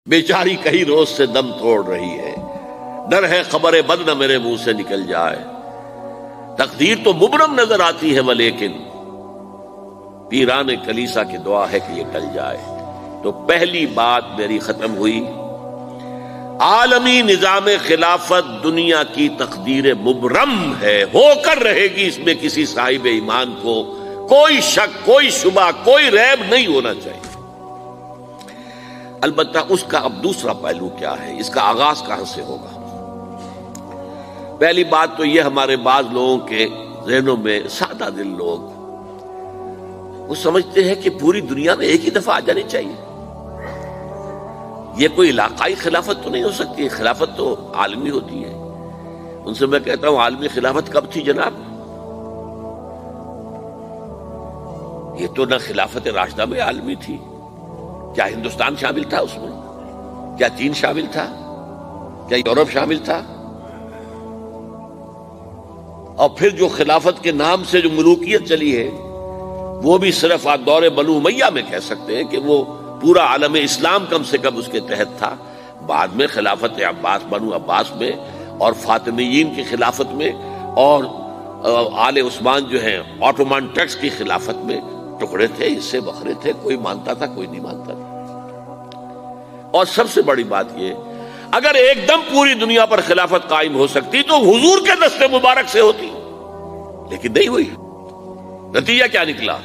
بیچاری کئی روز سے دم توڑ رہی ہے، ڈر ہے خبر بد نہ میرے منہ سے نکل جائے۔ تقدیر تو مبرم نظر آتی ہے ولیکن پیران کلیسا کی دعا ہے کہ یہ ٹل جائے۔ تو پہلی بات میری ختم ہوئی، عالمی نظام خلافت دنیا کی تقدیر مبرم ہے، ہو کر رہے گی، اس میں کسی صاحب ایمان کو کوئی شک، کوئی شبہ، کوئی ریب نہیں ہونا چاہیے۔ البتہ اس کا اب دوسرا پہلو کیا ہے، اس کا آغاز کہاں سے ہوگا؟ پہلی بات تو یہ، ہمارے بعض لوگوں کے ذہنوں میں، سادہ دل لوگ وہ سمجھتے ہیں کہ پوری دنیا میں ایک ہی دفعہ آ جانی چاہیے۔ یہ کوئی علاقائی خلافت تو نہیں ہو سکتی، خلافت تو عالمی ہوتی ہے۔ ان سے میں کہتا ہوں، عالمی خلافت کب تھی جناب؟ یہ تو نہ خلافت راشدہ میں عالمی تھی، کیا ہندوستان شامل تھا اس میں؟ کیا چین شامل تھا؟ کیا یورپ شامل تھا؟ اور پھر جو خلافت کے نام سے جو ملوکیت چلی ہے، وہ بھی صرف آپ دور بنو امیہ میں کہہ سکتے ہیں کہ وہ پورا عالم اسلام کم سے کم اس کے تحت تھا۔ بعد میں خلافت عباس، بنو عباس میں، اور فاطمیین کی خلافت میں، اور آل عثمان جو ہیں آٹومان ٹرکس کی خلافت میں ٹکڑے تھے، حصے بکھرے تھے، کوئی مانتا تھا، کوئی نہیں مانتا تھا۔ اور سب سے بڑی بات یہ، اگر ایک دم پوری دنیا پر خلافت قائم ہو سکتی تو حضور کے دست مبارک سے ہوتی، لیکن نہیں ہوئی۔ نتیجہ کیا نکلا؟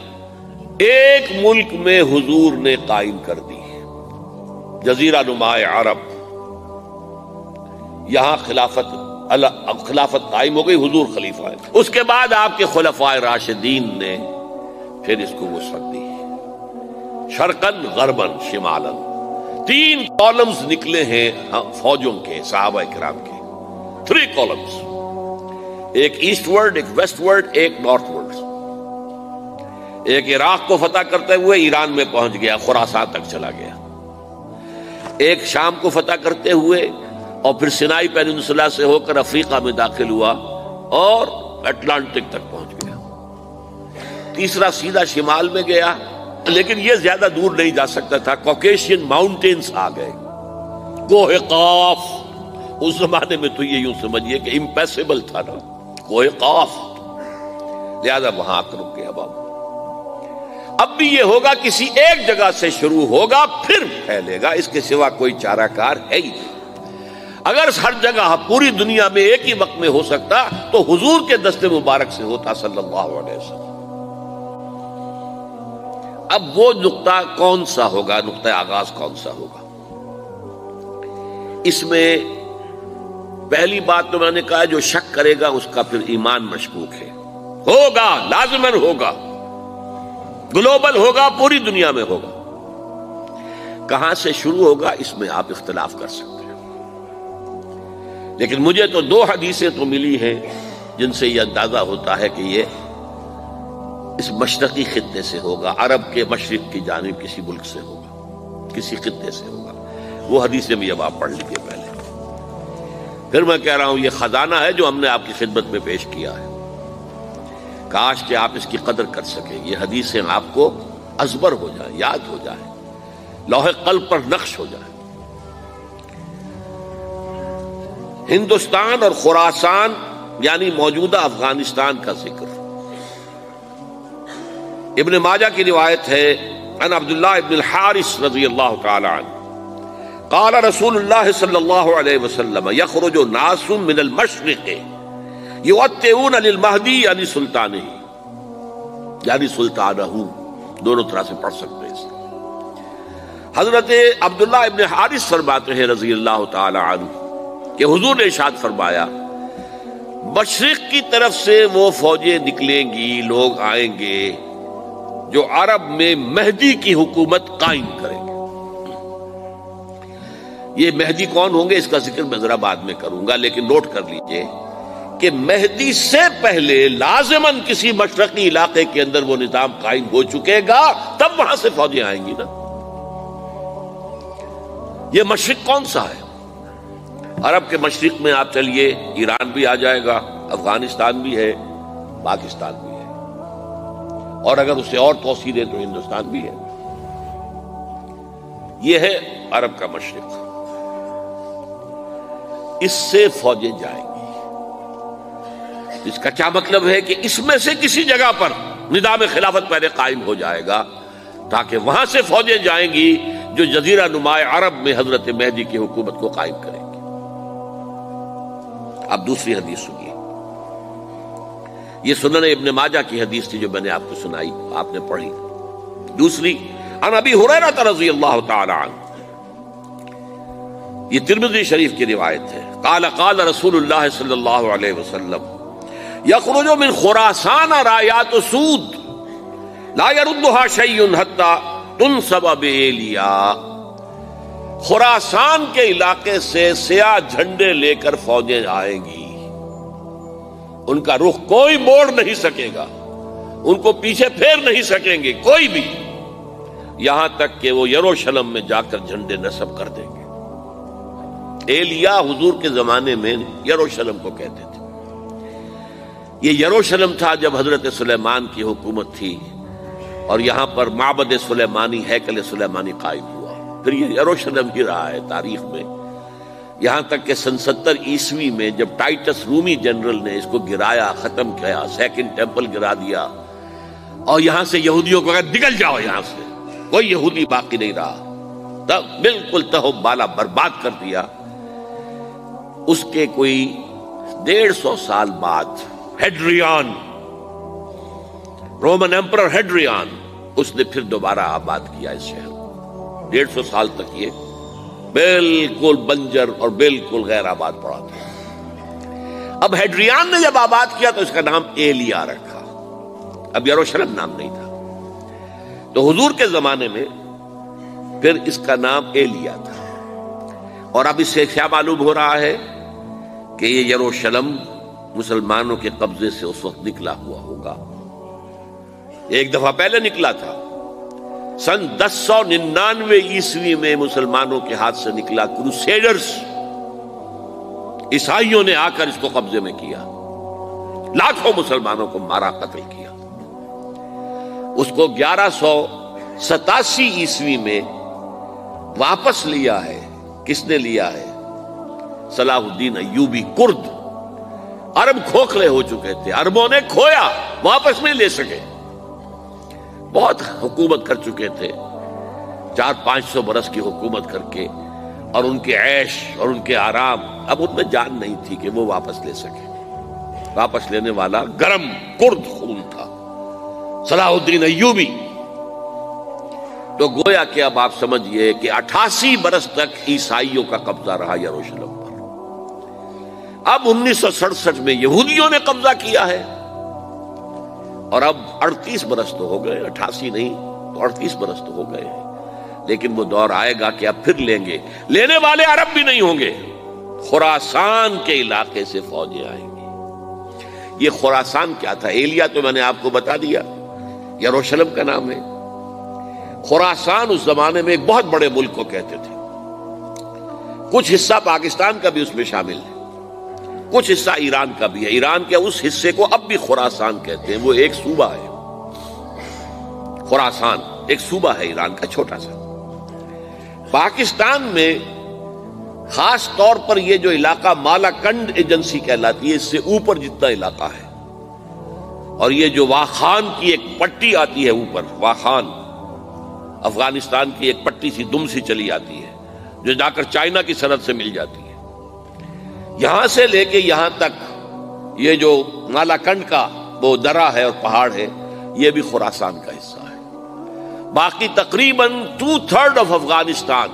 ایک ملک میں حضور نے قائم کر دی، جزیرہ نما عرب، یہاں خلافت قائم ہو گئی، حضور خلیفہ ہے۔ اس کے بعد آپ کے خلفائے راشدین نے پھر اس کو وسعت دی، شرقاً غرباً شمالاً۔ 3 کالمز نکلے ہیں فوجوں کے، صحابہ کرام کے، 3 کالمز، ایک ایسٹ ورڈ، ایک ویسٹ ورڈ، ایک نارتھ ورڈ۔ ایک عراق کو فتح کرتے ہوئے ایران میں پہنچ گیا، خراسان تک چلا گیا۔ ایک شام کو فتح کرتے ہوئے اور پھر سینائی پیننسولا سے ہو کر افریقہ میں داخل ہوا اور اٹلانٹک تک پہنچ گیا۔ تیسرا سیدھا شمال میں گیا، لیکن یہ زیادہ دور نہیں جا سکتا تھا، کوکیشین ماؤنٹینز آ گئے، کوہ قاف۔ اس زمانے میں تو یہ یوں سمجھیے کہ امپیسیبل تھا نا، کوہ قاف، لہذا وہاں آ کر رک گیا بابا۔ اب بھی یہ ہوگا، کسی ایک جگہ سے شروع ہوگا پھر پھیلے گا، اس کے سوا کوئی چارہ کار ہے ہی نہیں۔ اگر ہر جگہ پوری دنیا میں ایک ہی وقت میں ہو سکتا تو حضور کے دست مبارک سے ہوتا صلی اللہ علیہ وسلم۔ اب وہ نقطہ کون سا ہوگا، نقطہ آغاز کون سا ہوگا؟ اس میں پہلی بات تو میں نے کہا، جو شک کرے گا اس کا پھر ایمان مشکوک ہے۔ ہوگا، لازماً ہوگا، گلوبل ہوگا، پوری دنیا میں ہوگا۔ کہاں سے شروع ہوگا اس میں آپ اختلاف کر سکتے ہیں، لیکن مجھے تو 2 حدیثیں تو ملی ہیں جن سے یہ اندازہ ہوتا ہے کہ یہ اس مشرقی خطے سے ہوگا، عرب کے مشرق کی جانب کسی ملک سے ہوگا، کسی خطے سے ہوگا۔ وہ حدیثیں بھی اب آپ پڑھ لیجیے پہلے، پھر میں کہہ رہا ہوں یہ خزانہ ہے جو ہم نے آپ کی خدمت میں پیش کیا ہے، کاش کہ آپ اس کی قدر کر سکیں، یہ حدیثیں آپ کو ازبر ہو جائیں، یاد ہو جائیں، لوح قلب پر نقش ہو جائیں۔ ہندوستان اور خراسان یعنی موجودہ افغانستان کا ذکر ابن ماجہ کی روایت ہے، عن عبداللہ ابن الحارث رضی اللہ تعالی عنہ قال رسول اللہ صلی اللہ علیہ وسلم یخرج ناس من المشرق یوطئون للمہدی یعنی سلطانہ، یعنی سلطانہ، دونوں طرح سے پڑھ سکتے ہیں۔ حضرت عبداللہ ابن حارث فرماتے ہیں رضی اللہ تعالی عنہ کہ حضور نے ارشاد فرمایا، مشرق کی طرف سے وہ فوجیں نکلیں گی، لوگ آئیں گے جو عرب میں مہدی کی حکومت قائم کریں گے۔ یہ مہدی کون ہوں گے اس کا ذکر میں ذرا بعد میں کروں گا، لیکن نوٹ کر لیجئے کہ مہدی سے پہلے لازماً کسی مشرقی علاقے کے اندر وہ نظام قائم ہو چکے گا، تب وہاں سے فوجیں آئیں گی نا۔ یہ مشرق کون سا ہے؟ عرب کے مشرق میں آپ چلیے، ایران بھی آ جائے گا، افغانستان بھی ہے، پاکستان بھی ہے، اور اگر اسے اور توسیع دیں تو ہندوستان بھی ہے۔ یہ ہے عرب کا مشرق، اس سے فوجیں جائیں گی۔ اس کا کیا مطلب ہے کہ اس میں سے کسی جگہ پر نظام خلافت پہلے قائم ہو جائے گا تاکہ وہاں سے فوجیں جائیں گی جو جزیرہ نما عرب میں حضرت مہدی کی حکومت کو قائم کریں گی۔ اب دوسری حدیث سنیے، یہ سنن ابن ماجہ کی حدیث تھی جو میں نے آپ کو سنائی، آپ نے پڑھی۔ دوسری عن ابی ہریرہ رضی اللہ تعالی عنہ، یہ ترمذی شریف کی روایت ہے، قال قال رسول اللہ صلی اللہ علیہ وسلم یخرج من خراسان رایات سود لا يردها شیء حتی تنصب بإیلیا، خراسان کے علاقے سے سیاہ جھنڈے لے کر فوجیں آئیں گی، ان کا رخ کوئی موڑ نہیں سکے گا، ان کو پیچھے پھیر نہیں سکیں گے کوئی بھی، یہاں تک کہ وہ یروشلم میں جا کر جھنڈے نصب کر دیں گے۔ ایلیا حضور کے زمانے میں یروشلم کو کہتے تھے۔ یہ یروشلم تھا جب حضرت سلیمان کی حکومت تھی اور یہاں پر معبد سلیمانی، ہیکل سلیمانی قائم ہوا، پھر یہ یروشلم ہی رہا ہے تاریخ میں، یہاں تک کہ سن 70 عیسوی میں جب ٹائٹس رومی جنرل نے اس کو گرایا، ختم کیا، سیکنڈ ٹیمپل گرا دیا اور یہاں سے یہودیوں کو کہا نکل جاؤ، یہاں سے کوئی یہودی باقی نہیں رہا، تب بالکل تہو بالا برباد کر دیا۔ اس کے کوئی 150 سال بعد ہیڈریان، رومن ایمپرر ہیڈریان، اس نے پھر دوبارہ آباد کیا اس شہر کو۔ 150 سال تک یہ بالکل بنجر اور بالکل غیر آباد پڑا تھا۔ اب ہیڈریان نے جب آباد کیا تو اس کا نام ایلیا رکھا، اب یروشلم نام نہیں تھا۔ تو حضور کے زمانے میں پھر اس کا نام ایلیا تھا، اور اب اس سے کیا معلوم ہو رہا ہے کہ یہ یروشلم مسلمانوں کے قبضے سے اس وقت نکلا ہوا ہوگا۔ ایک دفعہ پہلے نکلا تھا، سن 1099 عیسوی میں مسلمانوں کے ہاتھ سے نکلا، کروسیڈرز عیسائیوں نے آ کر اس کو قبضے میں کیا، لاکھوں مسلمانوں کو مارا، قتل کیا۔ اس کو 1187 عیسوی میں واپس لیا ہے۔ کس نے لیا ہے؟ صلاح الدین ایوبی، کرد۔ عرب کھوکھلے ہو چکے تھے، عربوں نے کھویا، واپس نہیں لے سکے، بہت حکومت کر چکے تھے، 400-500 برس کی حکومت کر کے، اور ان کے عیش اور ان کے آرام، اب ان میں جان نہیں تھی کہ وہ واپس لے سکے۔ واپس لینے والا گرم کرد خون تھا، صلاح الدین ایوبی۔ تو گویا کہ اب آپ سمجھئے کہ 88 برس تک عیسائیوں کا قبضہ رہا یروشلم پر۔ اب 1967 میں یہودیوں نے قبضہ کیا ہے، اور اب 38 برس تو ہو گئے، 88 نہیں تو 38 برس تو ہو گئے ہیں، لیکن وہ دور آئے گا کہ اب پھر لیں گے۔ لینے والے عرب بھی نہیں ہوں گے، خراسان کے علاقے سے فوجیں آئیں گی۔ یہ خراسان کیا تھا؟ ایلیا تو میں نے آپ کو بتا دیا، یروشلم کا نام ہے۔ خراسان اس زمانے میں ایک بہت بڑے ملک کو کہتے تھے، کچھ حصہ پاکستان کا بھی اس میں شامل ہے، کچھ حصہ ایران کا بھی ہے۔ ایران کے اس حصے کو اب بھی خراسان کہتے ہیں، وہ ایک صوبہ ہے۔ خراسان ایک صوبہ ہے ایران کا، چھوٹا سا۔ پاکستان میں خاص طور پر یہ جو علاقہ مالا کنڈ ایجنسی کہلاتی ہے، اس سے اوپر جتنا علاقہ ہے، اور یہ جو واخان کی ایک پٹی آتی ہے اوپر، واخان افغانستان کی ایک پٹی سی دم سی چلی آتی ہے جو جا کر چائنا کی سرحد سے مل جاتی ہے، یہاں سے لے کے یہاں تک یہ جو مالا کنڈ کا وہ درہ ہے اور پہاڑ ہے، یہ بھی خراسان کا حصہ ہے۔ باقی تقریباً 2/3 آف افغانستان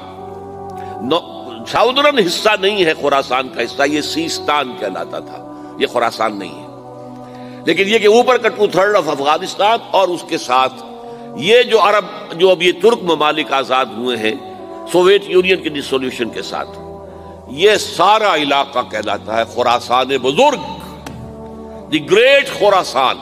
ساؤدرن حصہ نہیں ہے خراسان کا حصہ، یہ سیستان کہلاتا تھا، یہ خراسان نہیں ہے۔ لیکن یہ کہ اوپر کا 2/3 آف افغانستان، اور اس کے ساتھ یہ جو عرب، جو اب یہ ترک ممالک آزاد ہوئے ہیں سوویت یونین کی ڈسولوشن کے ساتھ، یہ سارا علاقہ کہلاتا ہے خراسان بزرگ، دی گریٹ خراسان۔